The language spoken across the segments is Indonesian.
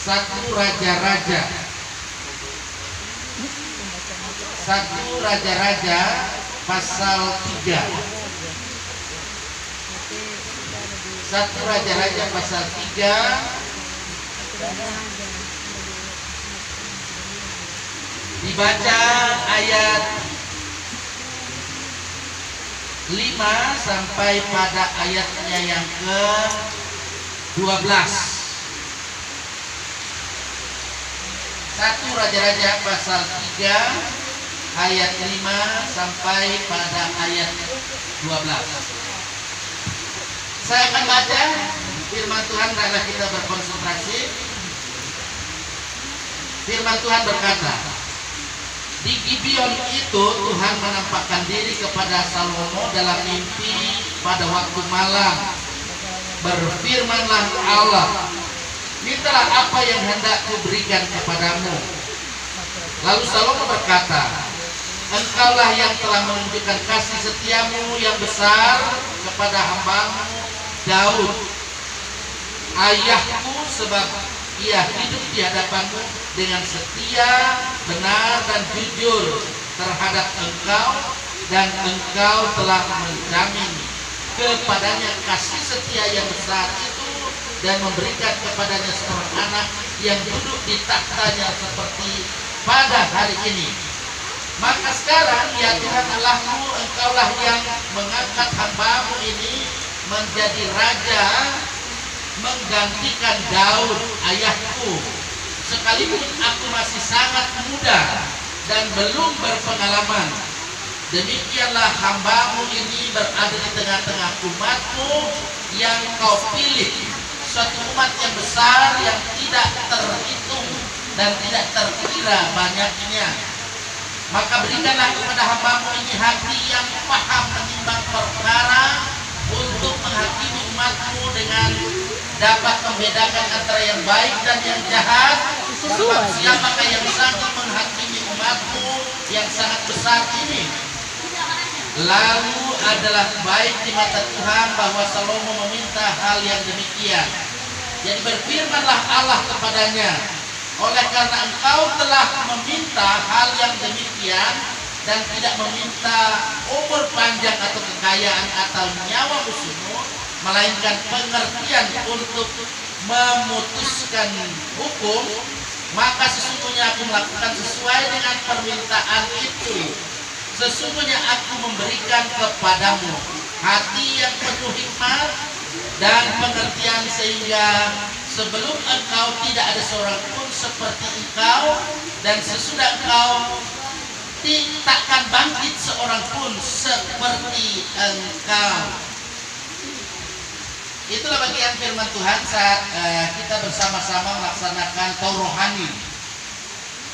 Satu Raja-Raja. Satu Raja-Raja pasal 3. Satu Raja-Raja pasal 3 dibaca ayat 5 sampai pada ayatnya yang ke-12. Satu Raja-Raja pasal 3 ayat 5 sampai pada ayat 12. Saya akan baca firman Tuhan, adalah kita berkonsentrasi. Firman Tuhan berkata, di Gibeon itu Tuhan menampakkan diri kepada Salomo dalam mimpi pada waktu malam. Berfirmanlah Allah, mintalah apa yang hendak kuberikan kepadamu. Lalu Salomo berkata, engkaulah yang telah menunjukkan kasih setiamu yang besar kepada hambamu Daud ayahku, sebab ia hidup di hadapanmu dengan setia, benar dan jujur terhadap engkau, dan engkau telah menjamin kepadanya kasih setia yang besar itu, dan memberikan kepadanya seorang anak yang duduk di tahtanya seperti pada hari ini. Maka sekarang ya Tuhan Allahku, engkaulah yang mengangkat hambamu ini menjadi raja menggantikan Daud ayahku, sekalipun aku masih sangat muda dan belum berpengalaman. Demikianlah hambamu ini berada di tengah-tengah umatmu yang kau pilih, suatu umat yang besar yang tidak terhitung dan tidak terkira banyaknya. Maka berikanlah kepada hambamu ini hati yang paham menimbang perkara, untuk menghakimi umatmu dengan dapat membedakan antara yang baik dan yang jahat. Sebab siapakah yang sanggup menghakimi umatmu yang sangat besar ini? Lalu adalah baik di mata Tuhan bahwa Salomo meminta hal yang demikian. Jadi berfirmanlah Allah kepadanya, oleh karena engkau telah meminta hal yang demikian dan tidak meminta umur panjang atau kekayaan atau nyawa musuhmu, melainkan pengertian untuk memutuskan hukum, maka sesungguhnya aku melakukan sesuai dengan permintaan itu. Sesungguhnya aku memberikan kepadamu hati yang penuh hikmat dan pengertian, sehingga sebelum engkau tidak ada seorang pun seperti engkau, dan sesudah engkau takkan bangkit seorang pun seperti engkau. Itulah bagian firman Tuhan saat kita bersama-sama melaksanakan Taurat rohani.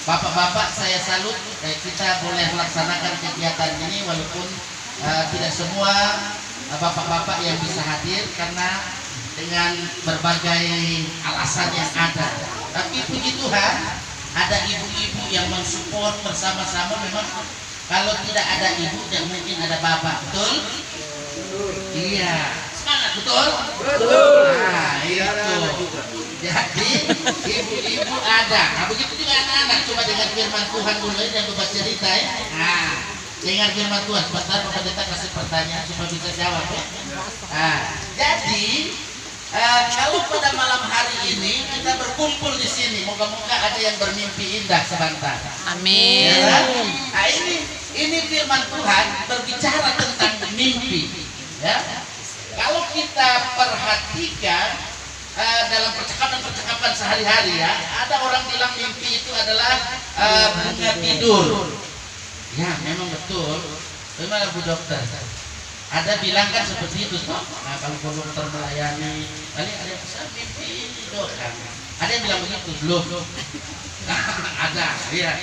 Bapak-bapak, saya salut kita boleh melaksanakan kegiatan ini, walaupun tidak semua bapak-bapak yang bisa hadir karena dengan berbagai alasan yang ada. Tapi puji Tuhan, ada ibu-ibu yang mensupport bersama-sama. Memang kalau tidak ada ibu, tidak mungkin ada bapak, betul? Iya, semangat, betul? Betul. Nah, itu. Jadi ibu-ibu ada. Nah, begitu juga anak-anak. Coba dengar firman Tuhan dulu, jangan lupa cerita ya. Nah, dengar firman Tuhan. Sebentar, Pak Pendeta kasih pertanyaan supaya bisa jawab ya. Nah, jadi kalau pada malam hari ini kita berkumpul di sini, moga-moga ada yang bermimpi indah sebentar. Amin. Ya, nah, ini firman Tuhan berbicara tentang mimpi. Ya, kalau kita perhatikan dalam percakapan sehari-hari ya, ada orang bilang mimpi itu adalah bunga tidur. Ya, memang betul. Bagaimana Bu Dokter? Ada bilang kan seperti itu toh. Nah, kalau dokter melayani, kali ada yang bisa mimpi dok kan. Ada yang bilang begitu, belum. Ada, ya.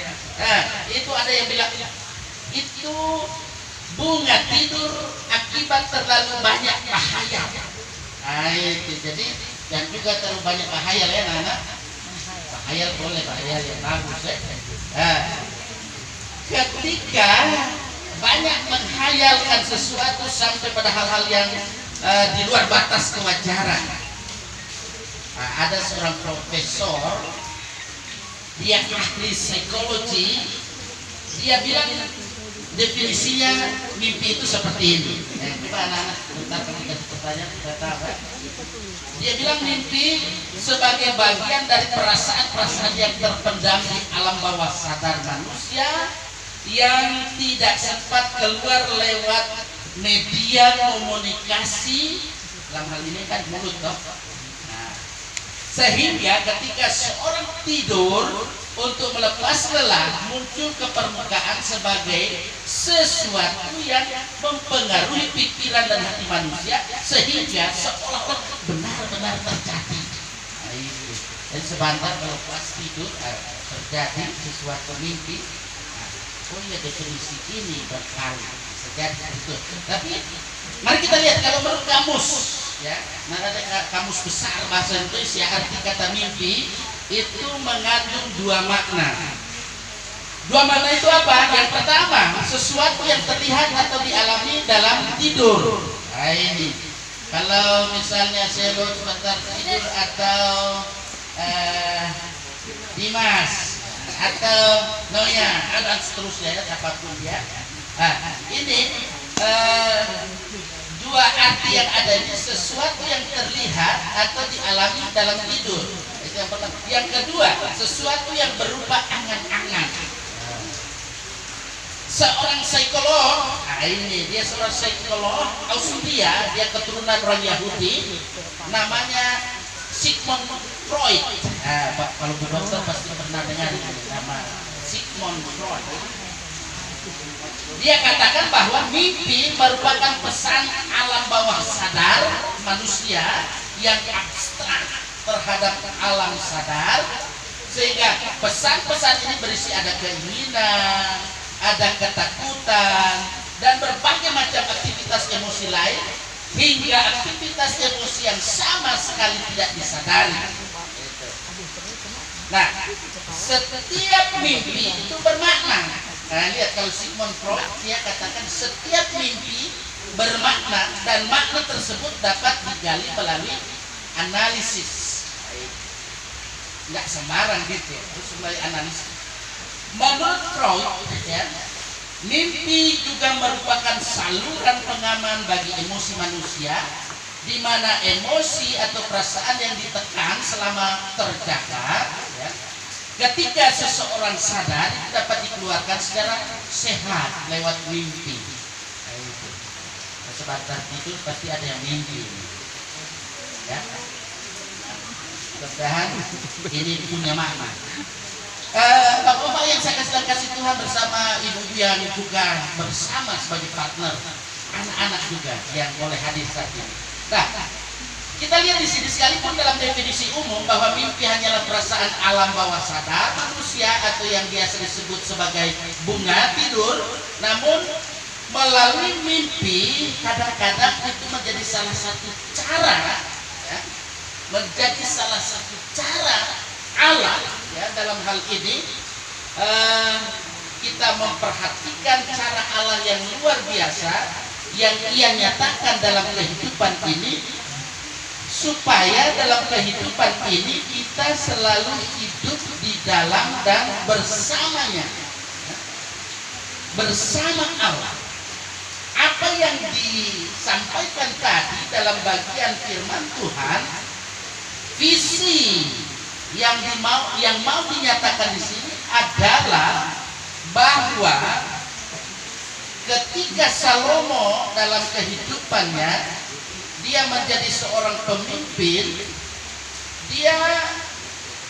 Itu ada yang bilang itu bunga tidur akibat terlalu banyak bahaya. Nah, itu jadi, dan juga terlalu banyak bahaya ya anak. Bahaya boleh, bahaya yang bagus ya. Ketika banyak menghayalkan sesuatu sampai pada hal-hal yang di luar batas kewajaran, Nah, ada seorang profesor, dia ahli psikologi, dia bilang definisinya mimpi itu seperti ini. Coba anak-anak bentar kamu kasih pertanyaan, kita tahu. Dia bilang mimpi sebagai bagian dari perasaan-perasaan yang terpendam di alam bawah sadar manusia yang tidak sempat keluar lewat media komunikasi, dalam hal ini kan mulut toh. Nah, sehingga ketika seorang tidur untuk melepas lelah muncul ke permukaan sebagai sesuatu yang mempengaruhi pikiran dan hati manusia sehingga seolah-olah benar-benar terjadi. Nah, itu. Dan sebentar kalau pas tidur terjadi sesuatu mimpi. Oh iya, definisi ini berkali terjadi itu. Tapi mari kita lihat kalau menurut kamus, ya, nah ada kamus besar bahasa Indonesia, arti kata mimpi itu mengandung dua makna. Dua makna itu apa? Yang pertama, sesuatu yang terlihat atau dialami dalam tidur. Nah ini, kalau misalnya saya sebentar tidur atau Dimas atau Noya dan seterusnya ya, apapun ya. Nah, ini dua arti yang ada ini, sesuatu yang terlihat atau dialami dalam tidur. Itu yang pertama. Yang kedua, sesuatu yang berupa angan-angan. Seorang psikolog, nah ini dia seorang psikolog Austria, dia keturunan orang Yahudi, namanya Sigmund Freud. Nah, kalau Bu Dokter pasti pernah dengar nama Sigmund Freud. Dia katakan bahwa mimpi merupakan pesan alam bawah sadar manusia yang abstrak terhadap alam sadar, sehingga pesan-pesan ini berisi ada keinginan, ada ketakutan, dan berbagai macam aktivitas emosi lain, hingga aktivitas emosi yang sama sekali tidak disadari. Nah, setiap mimpi itu bermakna. Nah, lihat kalau Sigmund Freud dia katakan setiap mimpi bermakna dan makna tersebut dapat digali melalui analisis. Nggak sembarang gitu, harus melalui analisis. Menurut Freud, ya, mimpi juga merupakan saluran pengaman bagi emosi manusia, di mana emosi atau perasaan yang ditekan selama terjaga, ya, ketika seseorang sadar itu dapat dikeluarkan secara sehat lewat mimpi. Sebentar itu pasti ada yang mimpi, ya. Mudah-mudahan ini punya makna. Bapak-bapak yang saya kasih Tuhan bersama ibu-ibu yang juga bersama sebagai partner, anak-anak juga yang boleh hadir saat ini. Nah, kita lihat di sini sekalipun dalam definisi umum bahwa mimpi hanyalah perasaan alam bawah sadar manusia atau yang biasa disebut sebagai bunga tidur, namun melalui mimpi kadang-kadang itu menjadi salah satu cara, ya, menjadi salah satu cara Allah, ya, dalam hal ini kita memperhatikan cara Allah yang luar biasa yang Ia nyatakan dalam kehidupan ini, supaya dalam kehidupan ini kita selalu hidup di dalam dan bersamanya, bersama Allah. Apa yang disampaikan tadi dalam bagian firman Tuhan, visi yang mau dinyatakan di sini adalah bahwa ketika Salomo dalam kehidupannya dia menjadi seorang pemimpin, dia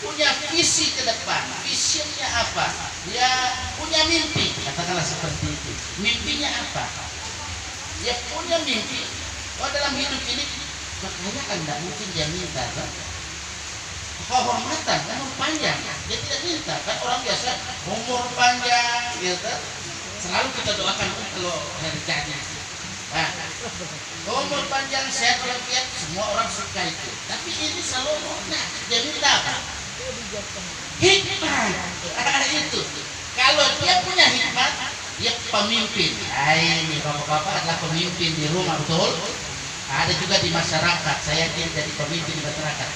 punya visi ke depan. Visinya apa? Dia punya mimpi, katakanlah seperti itu. Mimpinya apa? Dia punya mimpi. Oh, dalam hidup ini kekayaan tidak mungkin dia minta, kan? Kehormatan, umur panjang, dia tidak minta. Kan orang biasa umur panjang, gitu. Selalu kita doakan kalau hari jadi. Nah, umur panjang, sehat walafiat, semua orang suka itu. Tapi ini Salomo, nah, dia minta apa? Hikmat. Itu. Kalau dia punya hikmat, dia pemimpin. Nah, ini bapak-bapak adalah pemimpin di rumah, betul? Ada juga di masyarakat. Saya yakin jadi pemimpin di masyarakat.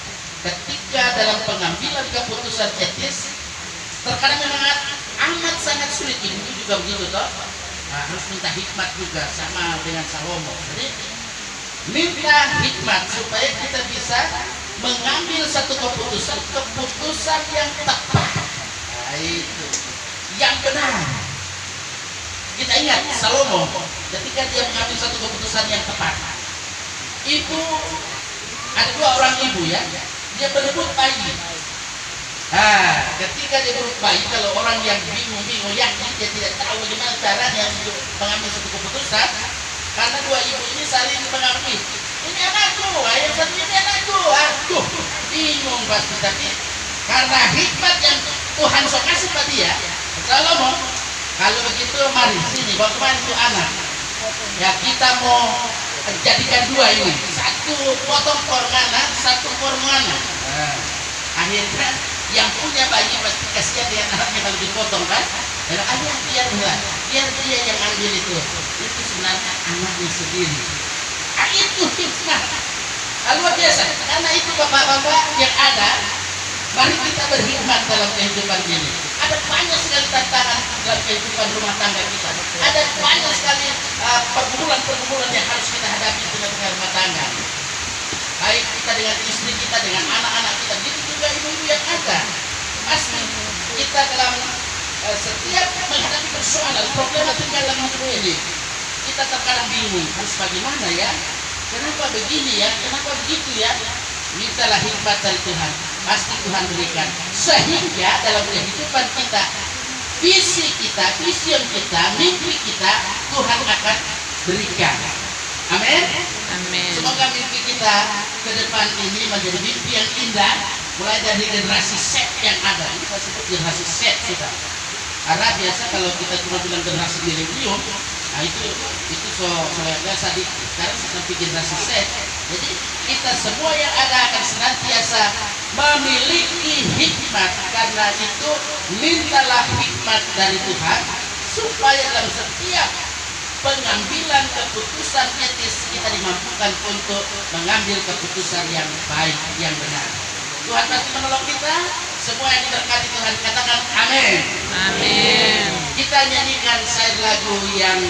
ketika dalam pengambilan keputusan etis terkadang memang amat sangat sulit. Ini juga begitu toh. Nah, harus minta hikmat juga sama dengan Salomo. Jadi minta hikmat supaya kita bisa mengambil satu keputusan yang tepat. Nah, itu yang benar. Kita ingat Salomo ketika dia mengambil satu keputusan yang tepat. Ibu, ada dua orang ibu ya, dia berebut bayi. Nah, ketika dia berebut bayi, kalau orang yang bingung yakin dia tidak tahu bagaimana caranya untuk mengambil satu keputusan, karena dua ibu ini saling mengakui, ini anakku, yang satu ini anakku, aduh, bingung pasti. Tapi karena hikmat yang Tuhan so kasih pada dia, Salomo, kalau begitu mari sini, bawa kemana itu anak? Ya kita mau jadikan dua ini, satu potong korngana, satu korngana. Nah, akhirnya yang punya bayi pasti kasihan dengan anaknya kalau dipotong kan? Dan ayah biar dia yang ambil itu sebenarnya anaknya sendiri. Itu hikmah luar biasa. Karena itu bapak-bapak yang ada, mari kita berhikmat dalam kehidupan ini. Ada banyak sekali tantangan dalam kehidupan rumah tangga kita. Ada banyak sekali pergumulan yang harus kita hadapi dengan rumah tangga. Baik kita dengan istri kita, dengan anak-anak kita, begitu juga ibu-ibu yang ada. Pasti kita dalam setiap menghadapi persoalan, problematika dalam hidup ini, kita terkadang bingung, harus bagaimana ya? Kenapa begini ya? Kenapa begitu ya? Mintalah hikmat dari Tuhan. Pasti Tuhan berikan. Sehingga dalam kehidupan kita, visi kita, vision kita, mimpi kita, Tuhan akan berikan. Amin. Amin. Semoga mimpi kita ke depan ini menjadi mimpi yang indah, mulai dari generasi Z yang ada. Ini kita sebut generasi Z kita. Karena biasa kalau kita cuma bilang generasi milenium, nah itu biasa di sekarang sampai generasi Z. Jadi kita semua yang ada akan senantiasa memiliki hikmat. Karena itu mintalah hikmat dari Tuhan supaya dalam setiap pengambilan keputusan etis kita dimampukan untuk mengambil keputusan yang baik, yang benar. Tuhan pasti menolong kita. Semua yang diberkati Tuhan katakan amin. Amin. Kita nyanyikan syair lagu yang